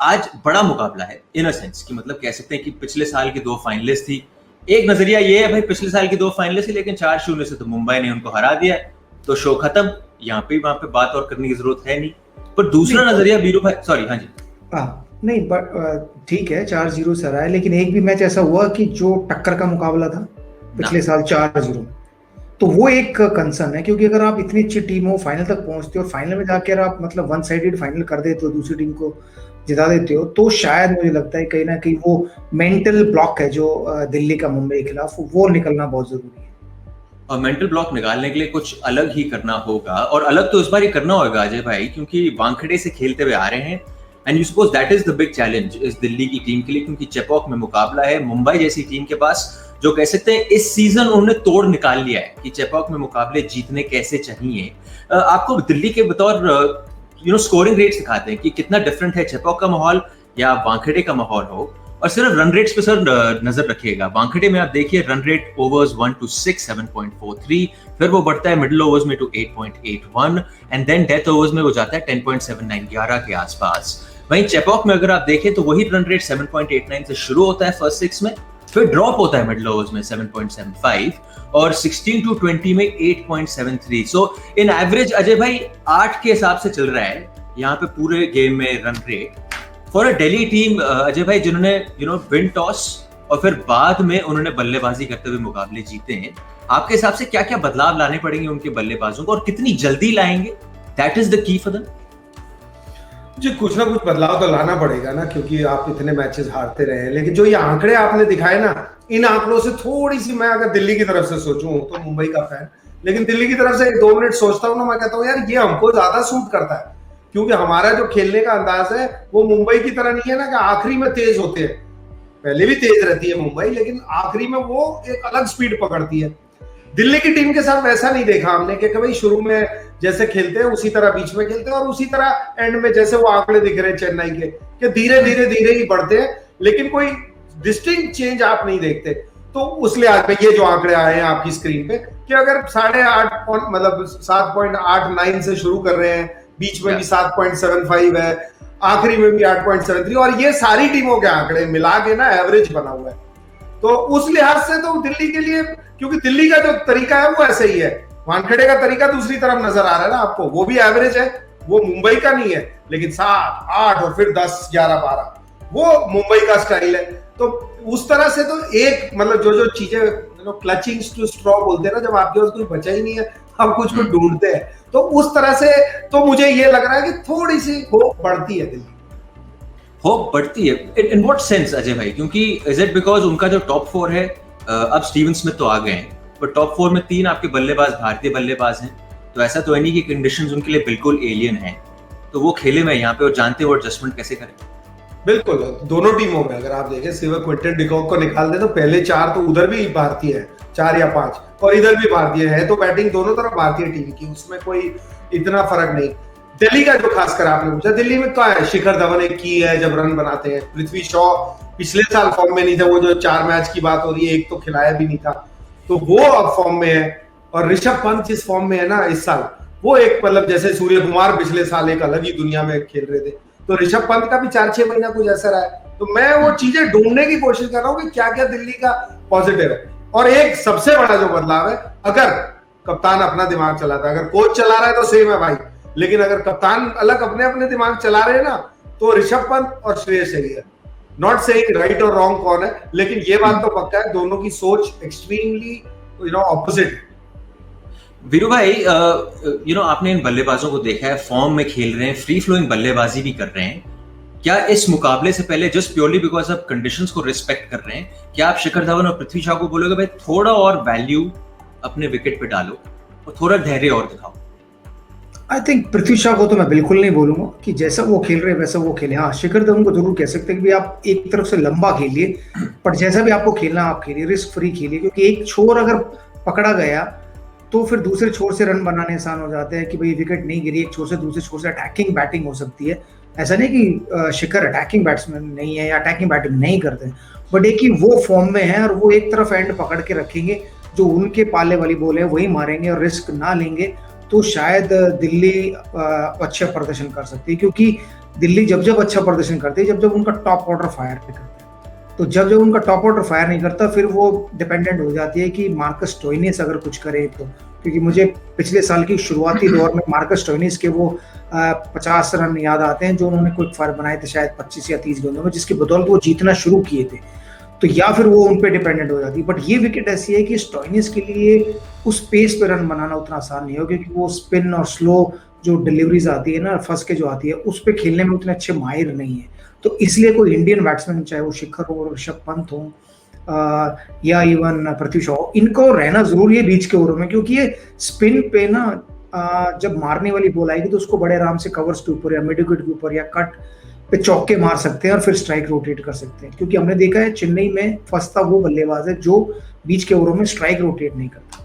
आज बड़ा मुकाबला है इन अ सेंस कि मतलब कह सकते हैं कि पिछले साल की 2 फाइनलिस्ट थी। एक नजरिया ये है भाई पिछले साल की 2 फाइनलिस्ट थी लेकिन 4-0 से तो मुंबई ने उनको हरा दिया है, तो शो खत्म। यहाँ पे वहां पे बात और करने की जरूरत है नहीं। पर दूसरा नजरिया वीरू भाई, सॉरी, हाँ जी, नहीं ठीक है 4-0 से हरा है, लेकिन एक भी मैच ऐसा हुआ कि जो टक्कर का मुकाबला था पिछले साल 4-0, तो वो एक कंसर्न है। क्योंकि अगर आप इतनी अच्छी टीम हो, फाइनल तक पहुंचते हो और फाइनल में जाकर आप मतलब वन साइडेड फाइनल कर देते हो, दूसरी टीम को जिता देते हो, तो शायद मुझे लगता है कहीं ना कहीं वो मेंटल ब्लॉक है जो दिल्ली का मुंबई के खिलाफ, वो निकलना बहुत जरूरी है। और मेंटल ब्लॉक निकालने के लिए कुछ अलग ही करना होगा, और अलग तो इस बार ही करना होगा अजय भाई, क्योंकि वानखेड़े से खेलते हुए आ रहे हैं। And you suppose that is the big challenge इस दिल्ली की टीम के लिए, क्योंकि चेपॉक में मुकाबला है मुंबई जैसी टीम के पास, जो कह सकते हैं इस सीजन उन्होंने तोड़ निकाल लिया है कि चेपॉक में मुकाबले जीतने कैसे चाहिए। आपको दिल्ली के बतौर स्कोरिंग रेट सिखाते हैं कि कितना डिफरेंट है चेपॉक का माहौल या वानखेड़े का माहौल हो। और सिर्फ रन रेट्स पे सर नजर रखिएगा। वानखेड़े में आप देखिए रन रेट ओवर्स 1 to 6 7.43, फिर वो बढ़ता है मिडिल ओवर्स में to 8.81 and then death overs में वो जाता है 10.79, 11 के आसपास। वहीं चेपॉक में अगर आप देखें तो वही रन रेट 7.89 से शुरू होता है फर्स्ट 6 में, फिर ड्रॉप होता है मिडिल ओवर्स में 7.75 और 16 to 20 में 8.73। सो इन एवरेज अजय भाई 8 के हिसाब से चल रहा है यहाँ पे पूरे गेम में run rate for a Delhi team Ajay भाई, जिन्होंने विन टॉस और फिर बाद में उन्होंने बल्लेबाजी करते हुए मुकाबले जीते हैं। आपके हिसाब से क्या क्या बदलाव लाने पड़ेंगे उनके बल्लेबाजों को और कितनी जल्दी लाएंगे? That is the key for them. जी, कुछ ना कुछ बदलाव तो लाना पड़ेगा ना, क्योंकि आप इतने मैचेस हारते रहे हैं। लेकिन जो ये आंकड़े आपने दिखाए ना, इन आंकड़ों से थोड़ी सी, मैं अगर दिल्ली की तरफ से सोचूं तो मुंबई का फैन, लेकिन दिल्ली की तरफ से 2 मिनट सोचता हूँ ना, मैं कहता हूँ यार ये हमको ज्यादा सूट करता है, क्योंकि हमारा जो खेलने का अंदाज है वो मुंबई की तरह नहीं है ना कि आखिरी में तेज होते हैं। पहले भी तेज रहती है मुंबई, लेकिन आखिरी में वो एक अलग स्पीड पकड़ती है। दिल्ली की टीम के साथ वैसा नहीं देखा हमने कि भाई शुरू में जैसे खेलते हैं उसी तरह बीच में खेलते हैं और उसी तरह एंड में, जैसे वो आंकड़े दिख रहे हैं चेन्नई के, कि धीरे धीरे धीरे ही बढ़ते हैं, लेकिन कोई डिस्टिंक्ट चेंज आप नहीं देखते। तो उस लिहाज में ये जो आंकड़े आए हैं आपकी स्क्रीन पे कि अगर 8.5 मतलब 7.89 से शुरू कर रहे हैं, बीच में भी 7.75 है, आखिरी में भी 8.73, और ये सारी टीमों के आंकड़े मिला के ना एवरेज बना हुआ है। तो उस लिहाज से तो दिल्ली के लिए, क्योंकि दिल्ली का जो तरीका है वो ऐसे ही है, वानखेड़े का तरीका दूसरी तरफ नजर आ रहा है ना आपको, वो भी एवरेज है, वो मुंबई का नहीं है, लेकिन 7, 8 और फिर 10, 11, 12 वो मुंबई का स्टाइल है। तो उस तरह से तो एक मतलब जो चीजें क्लचिंग टू स्ट्रॉ बोलते हैं ना, जब आपके पास कुछ बचा ही नहीं है आप कुछ को ढूंढते हैं, तो उस तरह से तो मुझे ये लग रहा है कि थोड़ी सी होप बढ़ती है दिल्ली। होप बढ़ती है इन व्हाट सेंस अजय भाई? क्योंकि इज इट बिकॉज उनका जो टॉप 4 है, अब स्टीवन स्मिथ तो आ गए हैं, पर टॉप 4 में 3 आपके बल्लेबाज भारतीय बल्लेबाज हैं, तो ऐसा तो है नहीं कि कंडीशंस उनके लिए बिल्कुल एलियन हैं, तो वो खेले में यहाँ पे और जानते हो एडजस्टमेंट कैसे करें। बिल्कुल, दोनों टीमों में अगर आप देखें, सिवाय क्विंटन डिकॉक को निकाल दे तो पहले 4 तो उधर भी भारतीय है, 4 या 5, और इधर भी भारतीय है, तो बैटिंग दोनों तरफ भारतीय टीम की, उसमें कोई इतना फर्क नहीं। दिल्ली का जो खासकर आपने पूछा, दिल्ली में क्या है, शिखर धवन एक की है जब रन बनाते हैं, पृथ्वी शॉ पिछले साल फॉर्म में नहीं था, वो जो 4 मैच की बात हो रही है, एक तो खिलाया भी नहीं था, तो वो अब फॉर्म में है। और ऋषभ पंत इस फॉर्म में है ना इस साल, वो एक मतलब जैसे सूर्य कुमार पिछले साल एक अलग ही दुनिया में खेल रहे थे, तो ऋषभ पंत का भी 4-6 महीना कुछ ऐसा रहा है। तो मैं वो चीजें ढूंढने की कोशिश कर रहा हूँ कि क्या क्या दिल्ली का पॉजिटिव है। और एक सबसे बड़ा जो बदलाव है, अगर कप्तान अपना दिमाग चलाता है, अगर कोच चला रहा है तो सेम है भाई, लेकिन अगर कप्तान अलग अपने अपने दिमाग चला रहे हैं ना, तो ऋषभ पंत और Shreyas Iyer, not saying right और रॉन्ग कौन है, लेकिन ये बात तो पक्का है दोनों की सोच एक्सट्रीमली ऑपोजिट है। वीरू भाई, आपने इन बल्लेबाजों को देखा है, फॉर्म में खेल रहे हैं, फ्री फ्लोइंग बल्लेबाजी भी कर रहे हैं। क्या इस मुकाबले से पहले जस्ट प्योरली बिकॉज आप कंडीशंस को रिस्पेक्ट कर रहे हैं, क्या आप शिखर धवन और पृथ्वी शॉ को बोलोगे भाई थोड़ा और वैल्यू अपने विकेट पे डालो और थोड़ा धैर्य और दिखाओ? आई थिंक पृथ्वी शॉ को तो मैं बिल्कुल नहीं बोलूंगा कि जैसा वो खेल रहे वैसा वो खेले। हाँ, शिखर धवन को जरूर कह सकते हैं कि आप एक तरफ से लंबा खेलिए, पर जैसा भी आपको खेलना आप खेलिए, रिस्क फ्री खेलिए, क्योंकि एक छोर अगर पकड़ा गया तो फिर दूसरे छोर से रन बनाने आसान हो जाते हैं कि भाई विकेट नहीं गिरी, एक छोर से दूसरे छोर से अटैकिंग बैटिंग हो सकती है। ऐसा नहीं कि शिखर अटैकिंग बैट्समैन नहीं है या अटैकिंग बैटिंग नहीं करते, बट एक ही वो फॉर्म में है और वो एक तरफ एंड पकड़ के रखेंगे, जो उनके पाले वाली बॉल है वही मारेंगे और रिस्क ना लेंगे, तो शायद दिल्ली अच्छा प्रदर्शन कर सकती है। क्योंकि दिल्ली जब जब अच्छा प्रदर्शन करती है जब उनका टॉप ऑर्डर फायर करता है। तो जब उनका टॉप ऑर्डर फायर नहीं करता फिर वो डिपेंडेंट हो जाती है कि मार्कस स्टोइनिस अगर कुछ करे तो, क्योंकि मुझे पिछले साल की शुरुआती दौर में मार्कस स्टोइनिस के वो 50 रन याद आते हैं जो उन्होंने क्विक फायर बनाए थे शायद 25 या 30 गेंदों में, जिसकी बदौलत वो जीतना शुरू किए थे। तो या फिर वो उन पे डिपेंडेंट हो जाती है। बट ये विकेट ऐसी है कि स्टोइनिस के लिए उस पेस पे रन बनाना उतना आसान नहीं हो, क्योंकि वो स्पिन और स्लो जो डिलीवरीज आती है ना, फंस के जो आती है, उस पे खेलने में उतने अच्छे माहिर नहीं है। तो इसलिए कोई इंडियन बैट्समैन, चाहे वो शिखर हो, ऋषभ पंत हो या इवन पृथ्वी शॉ, इनको रहना जरूरी है बीच के ओवरों में, क्योंकि ये स्पिन पे ना जब मारने वाली बॉल आएगी तो उसको बड़े आराम से कवर्स के ऊपर या मिड विकेट के ऊपर या कट पे चौके मार सकते हैं और फिर स्ट्राइक रोटेट कर सकते हैं। क्योंकि हमने देखा है चेन्नई में फंसता वो बल्लेबाज है जो बीच के ओवरों में स्ट्राइक रोटेट नहीं करता।